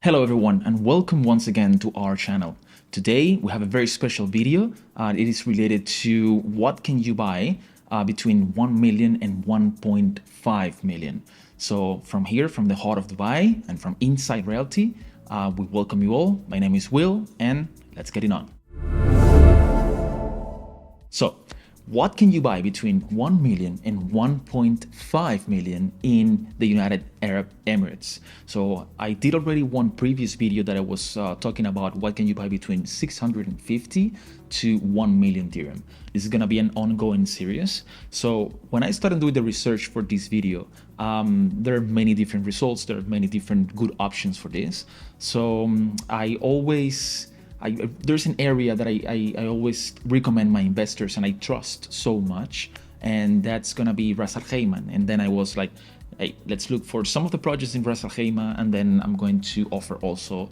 Hello everyone and welcome once again to our channel. Today we have a very special video. It is related to what can you buy between 1 million and 1.5 million. So from here, from the heart of Dubai and from Inside Realty, we welcome you all. My name is Will and let's get it on. So what can you buy between 1 million and 1.5 million in the United Arab Emirates? So I did already one previous video that I was talking about what can you buy between 650 to 1 million dirham. This is going to be an ongoing series. So when I started doing the research for this video, there are many different results. There are many different good options for this. So there's an area that I always recommend my investors and I trust so much, and that's gonna be Ras Al Khaimah. And then I was like, hey, let's look for some of the projects in Ras Al Khaimah, and then I'm going to offer also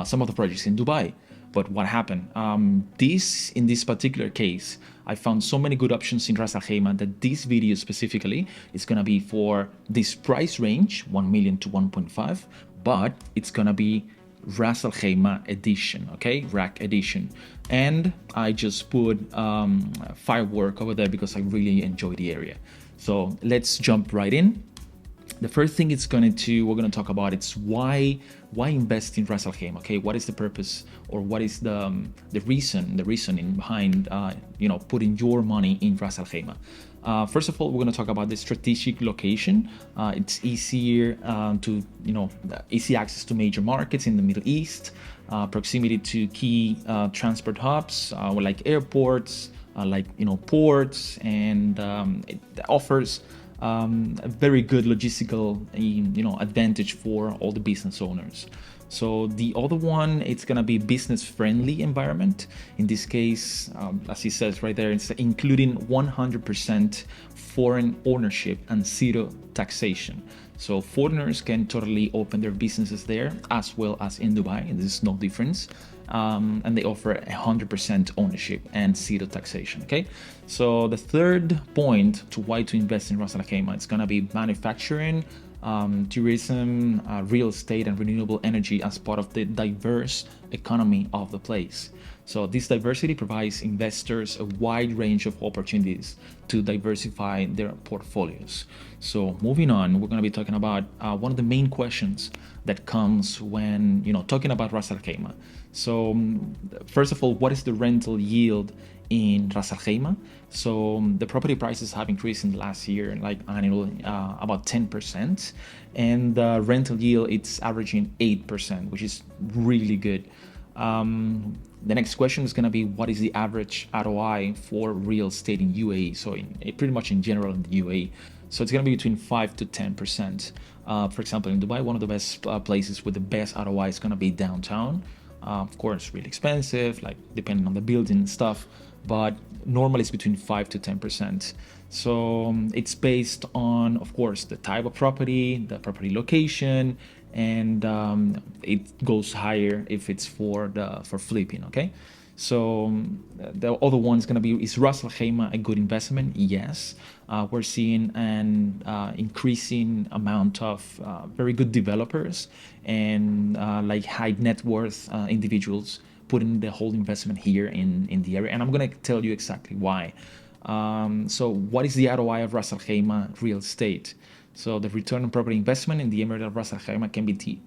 some of the projects in Dubai. But what happened? In this particular case, I found so many good options in Ras Al Khaimah that this video specifically is gonna be for this price range, 1 million to 1.5, but it's gonna be Ras Al Khaimah edition, okay, rack edition. And I just put firework over there because I really enjoy the area. So let's jump right in. The first thing we're gonna talk about is why invest in Ras Al Khaimah. Okay, what is the purpose, or what is the reasoning behind putting your money in Ras Al Khaimah? First of all, we're going to talk about the strategic location. It's easier easy access to major markets in the Middle East, proximity to key transport hubs like airports, ports, and it offers a very good logistical advantage for all the business owners. So the other one, it's gonna be business-friendly environment. In this case, as it says right there, it's including 100% foreign ownership and zero taxation. So foreigners can totally open their businesses there as well as in Dubai, and there's no difference. And they offer 100% ownership and zero taxation. Okay, so the third point to why to invest in Ras Al Khaimah, it's gonna be manufacturing, tourism, real estate, and renewable energy as part of the diverse economy of the place. So this diversity provides investors a wide range of opportunities to diversify their portfolios. So moving on, we're going to be talking about one of the main questions that comes when talking about Ras Al Khaimah. So first of all, what is the rental yield in Ras Al Khaimah? So the property prices have increased in the last year, like annually, about 10%, and the rental yield, it's averaging 8%, which is really good. The next question is going to be, what is the average ROI for real estate in UAE? So pretty much in general in the UAE. So it's going to be between 5 to 10%. For example, in Dubai, one of the best places with the best ROI is going to be downtown. Of course, really expensive, like depending on the building and stuff, but normally it's between 5 to 10%. So it's based on, of course, the type of property, the property location, and it goes higher if it's for flipping. Okay, so the other one is going to be, is Ras Al Khaimah a good investment? Yes, we're seeing an increasing amount of very good developers and like high net worth individuals putting the whole investment here in the area, and I'm going to tell you exactly why. So what is the ROI of Ras Al Khaimah real estate? So the return on property investment in the Emirate of Ras Al Khaimah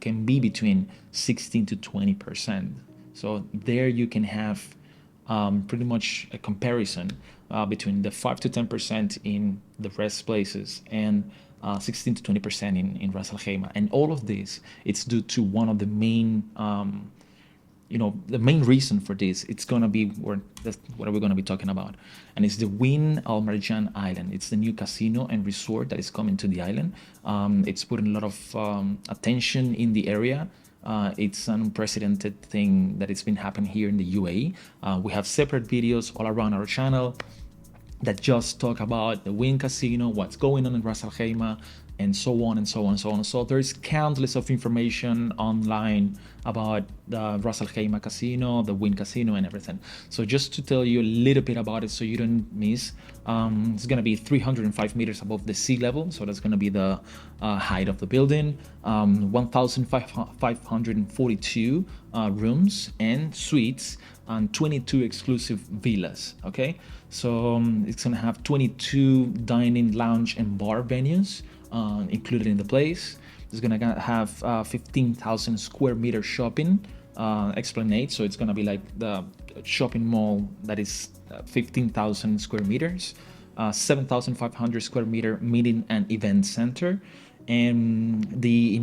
can be between 16 to 20%. So there you can have pretty much a comparison between the 5 to 10% in the rest places and 16 to 20% in Ras Al Khaimah. And all of this, it's due to one of the main the main reason for this, it's going to be what are we going to be talking about, and it's the Win Al Marjan Island. It's the new casino and resort that is coming to the island. It's putting a lot of attention in the area. It's an unprecedented thing that it's been happening here in the UAE. We have separate videos all around our channel that just talk about the Win Casino, what's going on in Ras Al Khaimah, and so on and so on and so on. So there's countless of information online about the Ras Al Khaimah casino, the Wynn casino, and everything. So just to tell you a little bit about it so you don't miss, it's going to be 305 meters above the sea level. So that's going to be the height of the building. 1,542 rooms and suites, and 22 exclusive villas. Okay, so it's going to have 22 dining, lounge, and bar venues included in the place. It's going to have 15,000 square meter shopping esplanade. So it's going to be like the shopping mall that is 15,000 square meters, 7,500 square meter meeting and event center. And the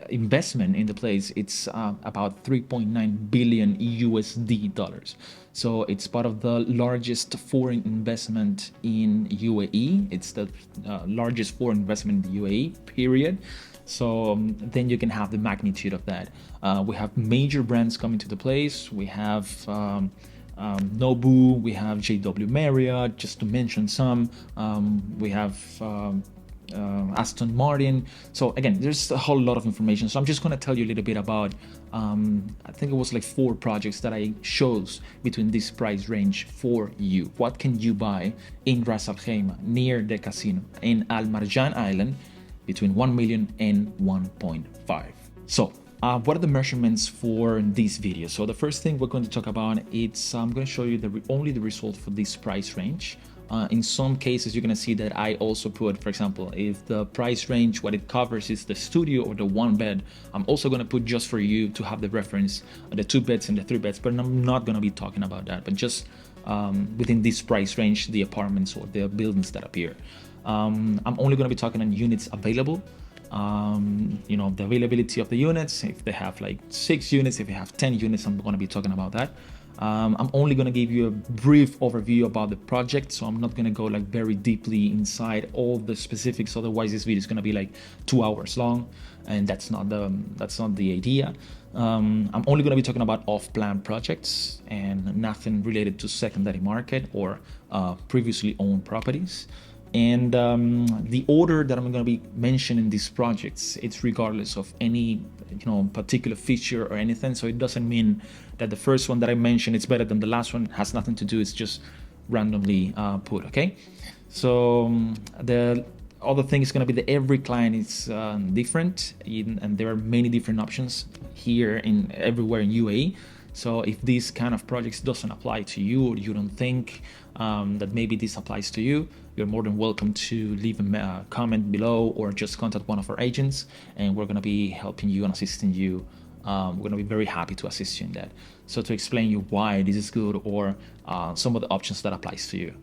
investment in the place, it's about 3.9 billion USD dollars. So it's part of the largest foreign investment in UAE. It's the largest foreign investment in the UAE, period. So then you can have the magnitude of that. We have major brands coming to the place. We have Nobu, we have JW Marriott, just to mention some. We have Aston Martin. So again, there's a whole lot of information. So I'm just going to tell you a little bit about, I think it was like 4 projects that I chose between this price range for you. What can you buy in Ras Al Khaimah, near the casino, in Maran Island, between 1 million and 1.5. So what are the measurements for this video? So the first thing we're going to talk about, it's I'm going to show you only the result for this price range. In some cases, you're going to see that I also put, for example, if the price range, what it covers is the studio or the 1 bed, I'm also going to put just for you to have the reference, the 2 beds and the 3 beds, but I'm not going to be talking about that, but just within this price range, the apartments or the buildings that appear. I'm only going to be talking on units available. You know, the availability of the units, if they have like 6 units, if they have 10 units, I'm going to be talking about that. I'm only going to give you a brief overview about the project, so I'm not going to go like very deeply inside all the specifics. Otherwise, this video is going to be like 2 hours long, and that's not the idea. I'm only going to be talking about off-plan projects and nothing related to secondary market or previously owned properties. And the order that I'm going to be mentioning these projects, it's regardless of any particular feature or anything. So it doesn't mean that the first one that I mentioned is better than the last one. It has nothing to do. It's just randomly put. Okay. So the other thing is going to be that every client is different, and there are many different options here in everywhere in UAE. So if this kind of projects doesn't apply to you, or you don't think that maybe this applies to you, you're more than welcome to leave a comment below or just contact one of our agents, and we're going to be helping you and assisting you. We're going to be very happy to assist you in that. So to explain you why this is good, or some of the options that applies to you.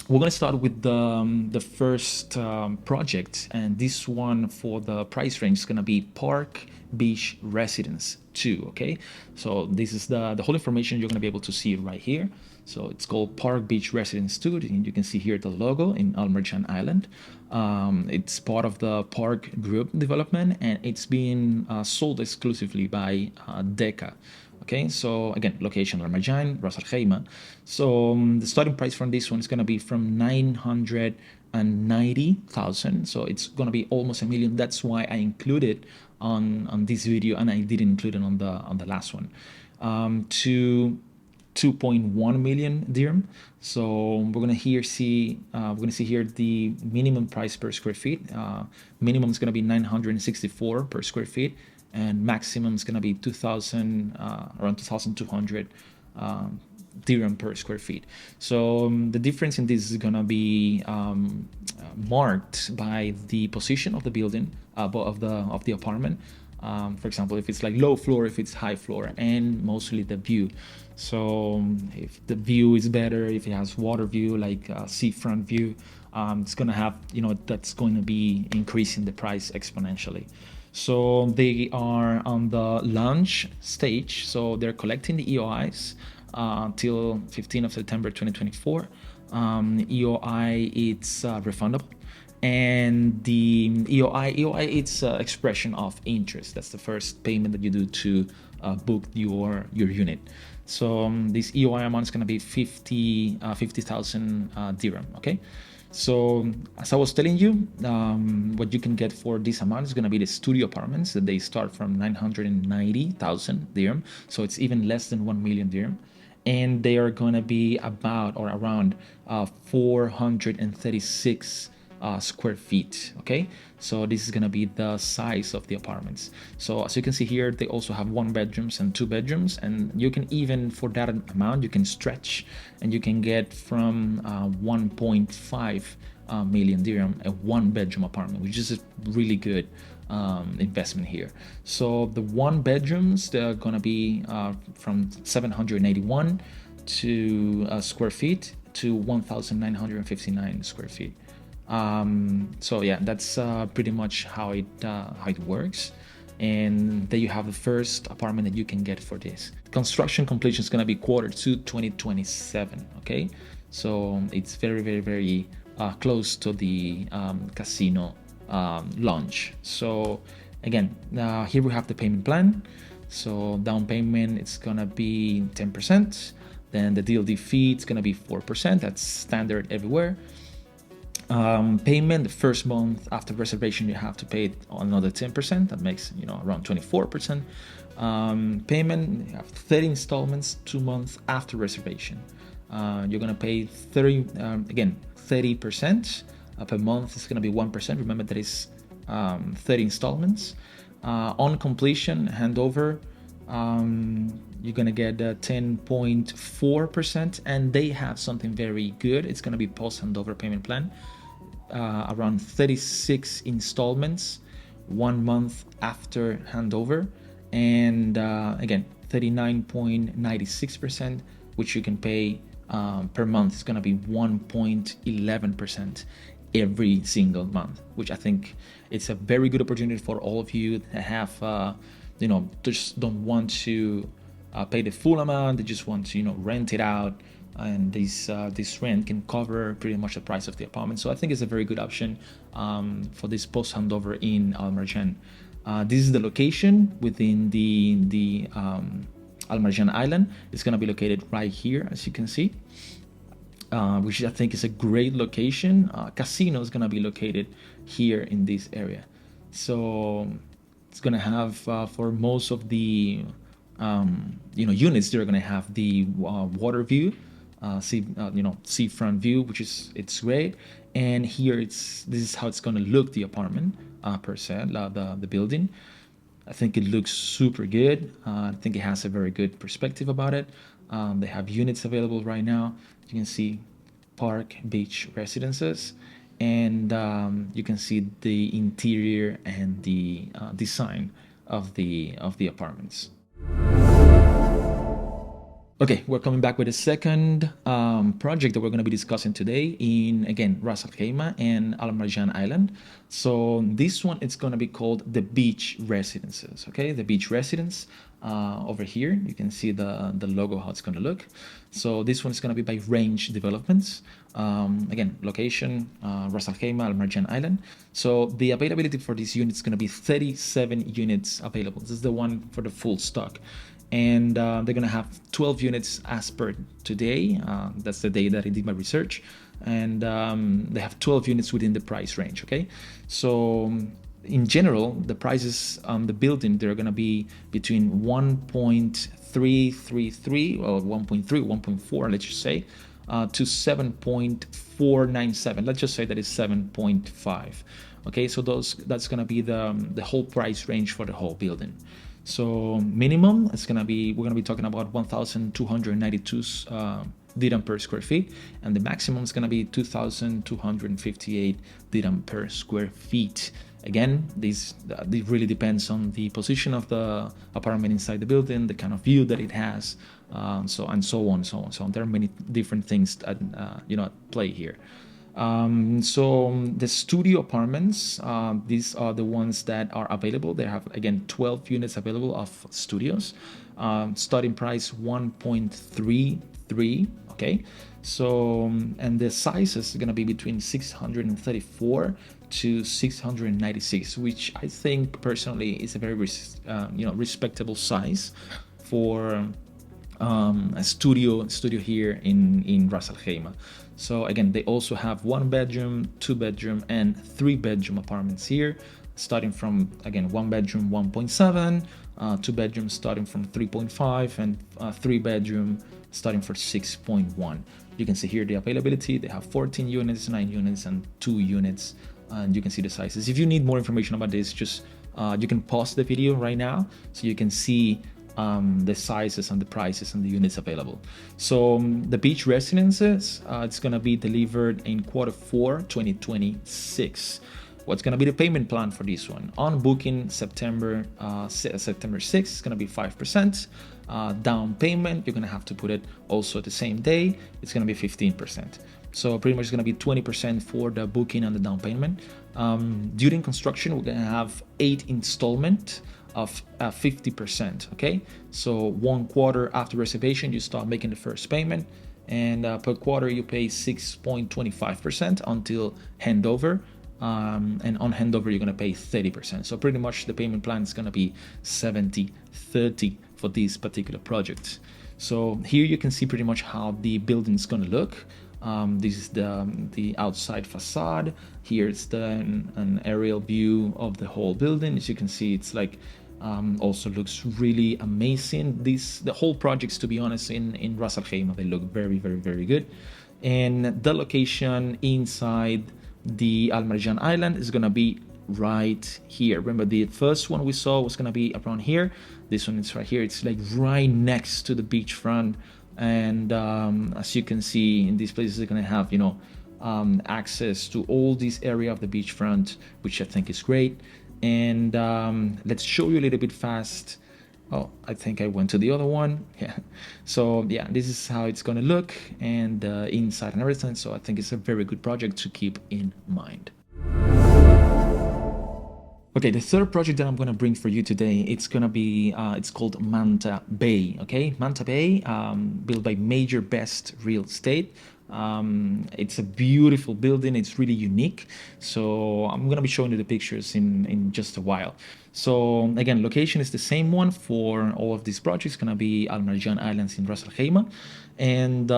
We're going to start with the first project, and this one for the price range is going to be Park Beach Residence 2. Okay, so this is the whole information you're going to be able to see right here. So it's called Park Beach Residence 2, and you can see here the logo in Maran Island. It's part of the Park Group development, and it's being sold exclusively by Deca. Okay, so again, location Maran, Ras Al Khaimah. So the starting price from this one is going to be from 990,000. So it's going to be almost $1 million. That's why I included on this video, and I didn't include it on the last one. To 2.1 million dirham. So we're gonna see here the minimum price per square feet. Minimum is gonna be 964 per square feet, and maximum is gonna be around 2,200 dirham per square feet. So the difference in this is gonna be marked by the position of the building, of the apartment. For example, if it's like low floor, if it's high floor, and mostly the view. So if the view is better, if it has water view, like seafront view, it's gonna have, that's going to be increasing the price exponentially. So they are on the launch stage, so they're collecting the EOIs till 15th of September 2024. EOI, it's refundable. And the EOI, it's expression of interest. That's the first payment that you do to book your unit. So this EOI amount is going to be 50,000 dirham. Okay, So as I was telling you, what you can get for this amount is going to be the studio apartments that they start from 990,000 dirham. So it's even less than 1 million dirham. And they are going to be about or around 436 square feet. Okay, so this is going to be the size of the apartments. So as you can see here, they also have 1 bedrooms and 2 bedrooms, and you can even, for that amount, you can stretch and you can get from 1.5 million dirham a 1 bedroom apartment, which is a really good investment here. So the 1 bedrooms, they're gonna be from 781 to square feet to 1,959 square feet. So yeah, that's pretty much how it works. And there you have the first apartment that you can get for this. Construction completion is going to be Q2 2027. Okay, so it's very close to the casino launch. So again, here we have the payment plan. So down payment, it's gonna be 10%. Then the DLD fee, it's gonna be 4%. That's standard everywhere. Payment, the first month after reservation, you have to pay another 10%. That makes around 24%. Payment, you have 30 installments 2 months after reservation. You're gonna pay 30% per month. It's gonna be 1%. Remember that is 30 installments. On completion, handover, you're gonna get 10.4%, and they have something very good. It's gonna be post-handover payment plan, around 36 installments 1 month after handover, and again 39.96%, which you can pay per month. It's gonna be 1.11% every single month, which I think it's a very good opportunity for all of you that have just don't want to pay the full amount. They just want to rent it out, and this rent can cover pretty much the price of the apartment. So I think it's a very good option for this post handover in Al Marjan. This is the location within the Al Marjan Island. It's going to be located right here, as you can see, which I think is a great location. Casino is going to be located here in this area. So it's going to have for most of the units, they're going to have the water view, seafront view, which it's great. And here this is how it's going to look, the apartment per se, the building. I think it looks super good. I think it has a very good perspective about it. They have units available right now. You can see Park Beach Residences, and you can see the interior and the design of the apartments. Okay, we're coming back with a second project that we're going to be discussing today in, again, Ras Al Khaimah and Al Marjan Island. So this one, it's going to be called the Beach Residences. Okay, the Beach Residence. Over here, you can see the logo, how it's going to look. So this one is going to be by Range Developments. Again, location, Ras Al Khaimah, Al Marjan Island. So the availability for this unit is going to be 37 units available. This is the one for the full stock. And they're going to have 12 units as per today. That's the day that I did my research. And they have 12 units within the price range, okay? So in general, the prices on the building, they're going to be between 1.333 or 1.3, 1.4, let's just say, to 7.497. Let's just say that is 7.5. Okay, so that's going to be the whole price range for the whole building. So minimum, we're going to be talking about 1,292 dirham per square feet, and the maximum is going to be 2,258 dirham per square feet. Again, this really depends on the position of the apartment inside the building, the kind of view that it has, so on. There are many different things at play here. So the studio apartments, these are the ones that are available. They have, again, 12 units available of studios. Starting price 1.33. Okay, so and the sizes are going to be between 634 to 696, which I think personally is a very respectable size for a studio here in Ras Al Khaimah. So again, they also have 1 bedroom, 2 bedroom, and 3 bedroom apartments here, starting from, again, 1 bedroom 1.7, 2 bedrooms starting from 3.5, and 3 bedroom starting for 6.1. You can see here the availability. They have 14 units, 9 units, and 2 units, and you can see the sizes. If you need more information about this, just you can pause the video right now so you can see the sizes and the prices and the units available. So the beach residences, it's going to be delivered in Q4 2026. What's going to be the payment plan for this one? On booking September 6th, it's going to be 5%. Down payment, you're going to have to put it also the same day. It's going to be 15%. So pretty much it's going to be 20% for the booking and the down payment. During construction, we're going to have 8 installment of 50%. Okay, so 1 quarter after reservation, you start making the first payment, and per quarter you pay 6.25% until handover. And on handover, you're going to pay 30%. So pretty much the payment plan is going to be 70-30 for this particular project. So here you can see pretty much how the building is going to look. This is the outside facade. Here it's an aerial view of the whole building. As you can see, it's like also looks really amazing. The whole projects, to be honest, in Ras Al Khaimah, they look very, very, very good. And the location inside the Alaran Island is gonna be right here. Remember, the first one we saw was gonna be around here. This one is right here. It's like right next to the beachfront, and as you can see, in these places are gonna have, you know, access to all this area of the beachfront, which I think is great. And let's show you a little bit fast. Oh, I think I went to the other one. Yeah. So yeah, this is how it's going to look, and inside and everything. So I think it's a very good project to keep in mind. Okay, the third project that I'm going to bring for you today, it's going to be, it's called Manta Bay. Okay, Manta Bay, built by Major Best Real Estate. It's a beautiful building. It's really unique. So I'm going to be showing you the pictures in just a while. So again, location is the same one for all of these projects. It's going to be Alaran Islands in Ras Al Khaimah. And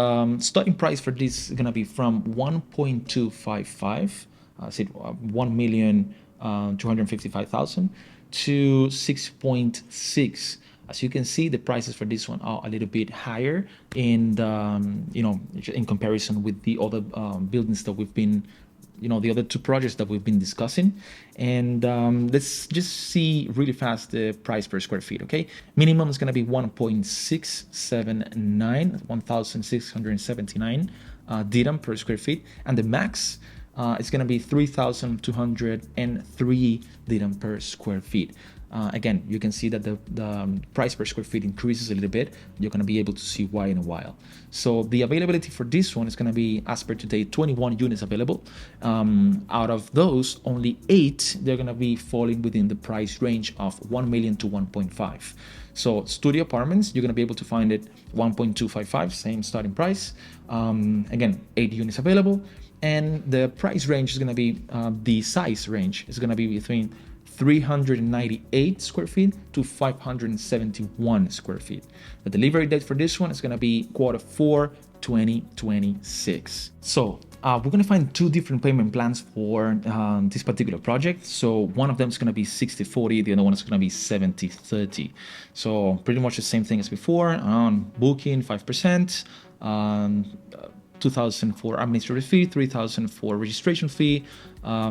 starting price for this is going to be from 1.255, I said 1,255,000 to 6.6. As you can see, the prices for this one are a little bit higher in in comparison with the other buildings that we've been, the other 2 projects that we've been discussing. And let's just see really fast the price per square feet. Okay, minimum is going to be 1.679 dirham per square feet, and the max is going to be 3,203 dirham per square feet. Again, you can see that the price per square feet increases a little bit. You're going to be able to see why in a while. So the availability for this one is going to be, as per today, 21 units available. Out of those, only 8, they're going to be falling within the price range of 1 million to 1.5. So studio apartments, you're going to be able to find it 1.255, same starting price. Again, 8 units available. And the price range is going to be, the size range is going to be between 398 square feet to 571 square feet. The delivery date for this one is going to be Q4 2026. So we're going to find 2 different payment plans for this particular project. So one of them is going to be 60-40, the other one is going to be 70-30. So pretty much the same thing as before. On booking, 5%. 2,000 for administrative fee, 3,000 for registration fee,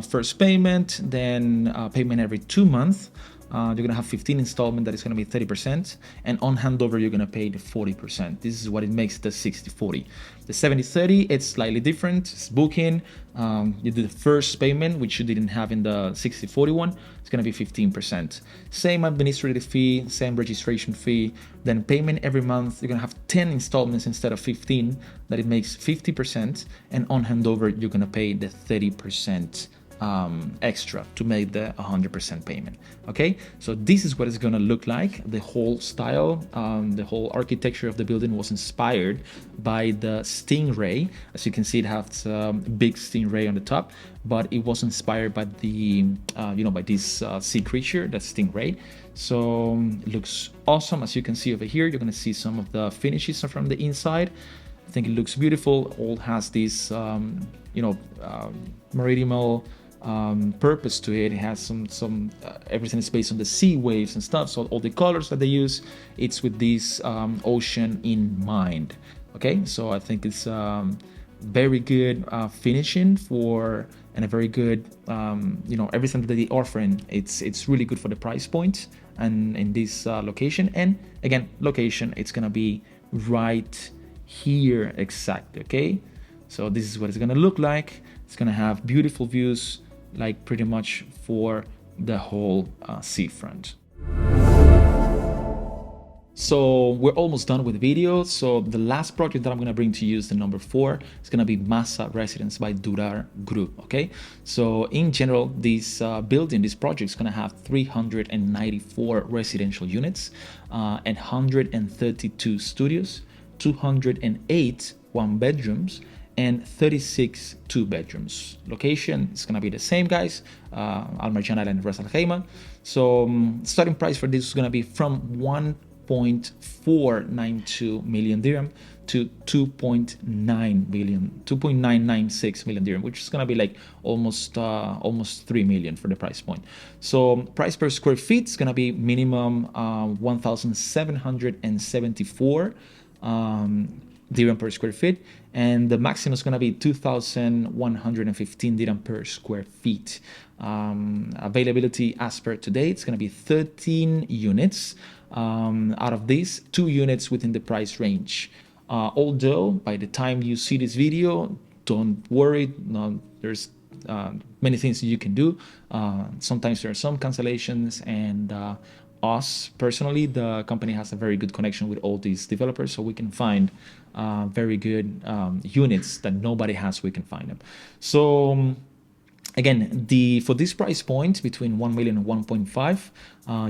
first payment, then payment every 2 months. You're going to have 15 installment, that is going to be 30%, and on handover you're going to pay the 40%. This is what it makes the 60-40. The 70-30, it's slightly different. It's booking. You do the first payment, which you didn't have in the 60-40 one. It's going to be 15%. Same administrative fee, same registration fee, then payment every month. You're going to have 10 installments instead of 15, that it makes 50%, and on handover you're going to pay the 30% extra to make the 100% payment. Okay, so this is what it's gonna look like. The whole style, the whole architecture of the building was inspired by the Stingray. As you can see, it has a big Stingray on the top, but it was inspired by the by this sea creature, that Stingray. So it looks awesome. As you can see over here, you're gonna see some of the finishes from the inside. I think it looks beautiful. All has this meridional purpose to it. It has some everything is based on the sea waves and stuff. So all the colors that they use, it's with this ocean in mind. Okay, so I think it's very good finishing for, and a very good everything that they offering. It's really good for the price point and in this location. And again, location, it's gonna be right here exactly. Okay, so this is what it's gonna look like. It's gonna have beautiful views, like pretty much for the whole seafront. So we're almost done with the video. So the last project that I'm going to bring to you is the number 4. It's going to be Masa Residence by Durar Group. Okay, so in general, this building, this project is going to have 394 residential units and 132 studios, 208 one-bedrooms, and 36 two-bedrooms. Location is gonna be the same, guys. Alaran Island and Ras Al Khaimah. So starting price for this is gonna be from 1.492 million dirham to 2.996 million dirham, which is gonna be like almost 3 million for the price point. So price per square feet is gonna be minimum 1,774 dirham per square feet, and the maximum is going to be 2,115 dirham per square feet. Availability as per today, it's going to be 13 units. Out of these, 2 units within the price range. Although by the time you see this video, don't worry, there's many things you can do. Sometimes there are some cancellations, and us personally, the company has a very good connection with all these developers, so we can find very good units that nobody has. We can find them. So again, for this price point between 1 million and 1.5,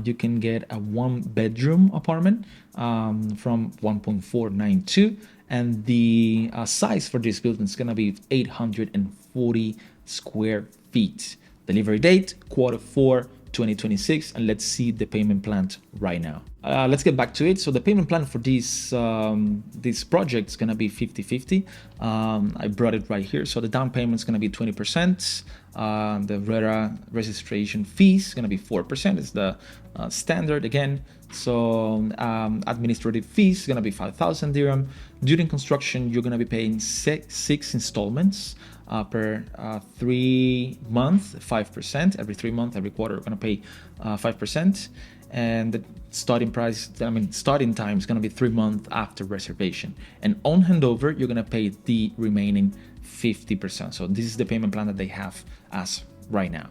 you can get a 1-bedroom apartment from 1.492, and the size for this building is going to be 840 square feet. Delivery date Q4 2026, and let's see the payment plan right now. Let's get back to it. So the payment plan for this project is gonna be 50-50. I brought it right here. So the down payment is gonna be 20%. The RERA registration fee is gonna be 4%. It's the standard again. So administrative fees is gonna be 5,000 dirham. During construction, you're gonna be paying six installments. Per 3 months, 5%. Every 3 months, every quarter, we're gonna pay 5%. And the starting time is gonna be 3 months after reservation. And on handover, you're gonna pay the remaining 50%. So this is the payment plan that they have as right now.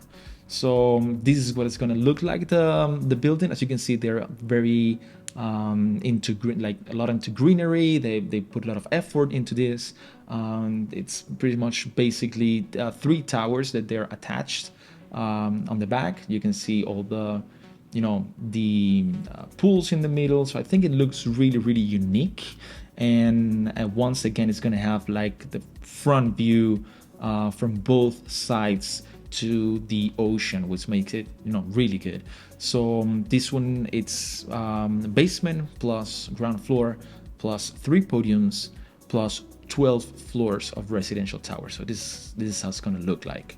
So this is what it's gonna look like. The building, as you can see, they're very into green, like a lot into greenery. They put a lot of effort into this. It's pretty much basically 3 towers that they're attached on the back. You can see all the pools in the middle. So I think it looks really, really unique. And once again, it's gonna have like the front view from both sides to the ocean, which makes it really good. So this one, it's basement plus ground floor plus 3 podiums plus 12 floors of residential towers. So this is how it's gonna look like.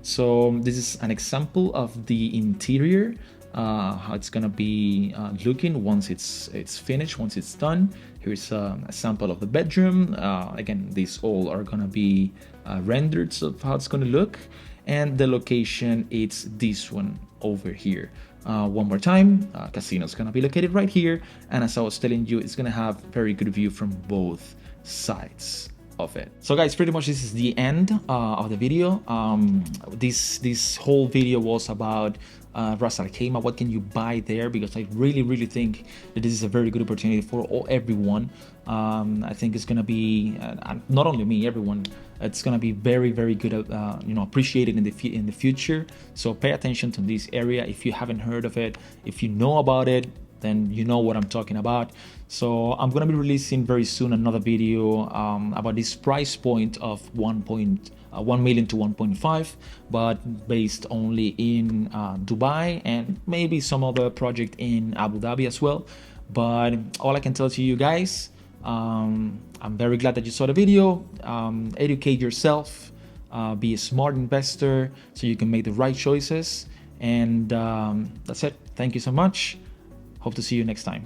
So this is an example of the interior, how it's gonna be looking once it's finished, once it's done. Here's a sample of the bedroom. Again, these all are gonna be rendered of how it's gonna look. And the location, it's this one over here. One more time, casino is gonna be located right here. And as I was telling you, it's gonna have very good view from both sides of it. So guys, pretty much this is the end of the video. This whole video was about Ras Al Khaimah, what can you buy there, because I really think that this is a very good opportunity for everyone. I think it's gonna be not only me, everyone. It's gonna be very good, appreciated in the future. So pay attention to this area. If you haven't heard of it, if you know about it, then you know what I'm talking about. So I'm gonna be releasing very soon another video about this price point of 1 million to 1.5, but based only in Dubai and maybe some other project in Abu Dhabi as well. But all I can tell to you guys, I'm very glad that you saw the video. Educate yourself, be a smart investor so you can make the right choices. And that's it. Thank you so much. Hope to see you next time.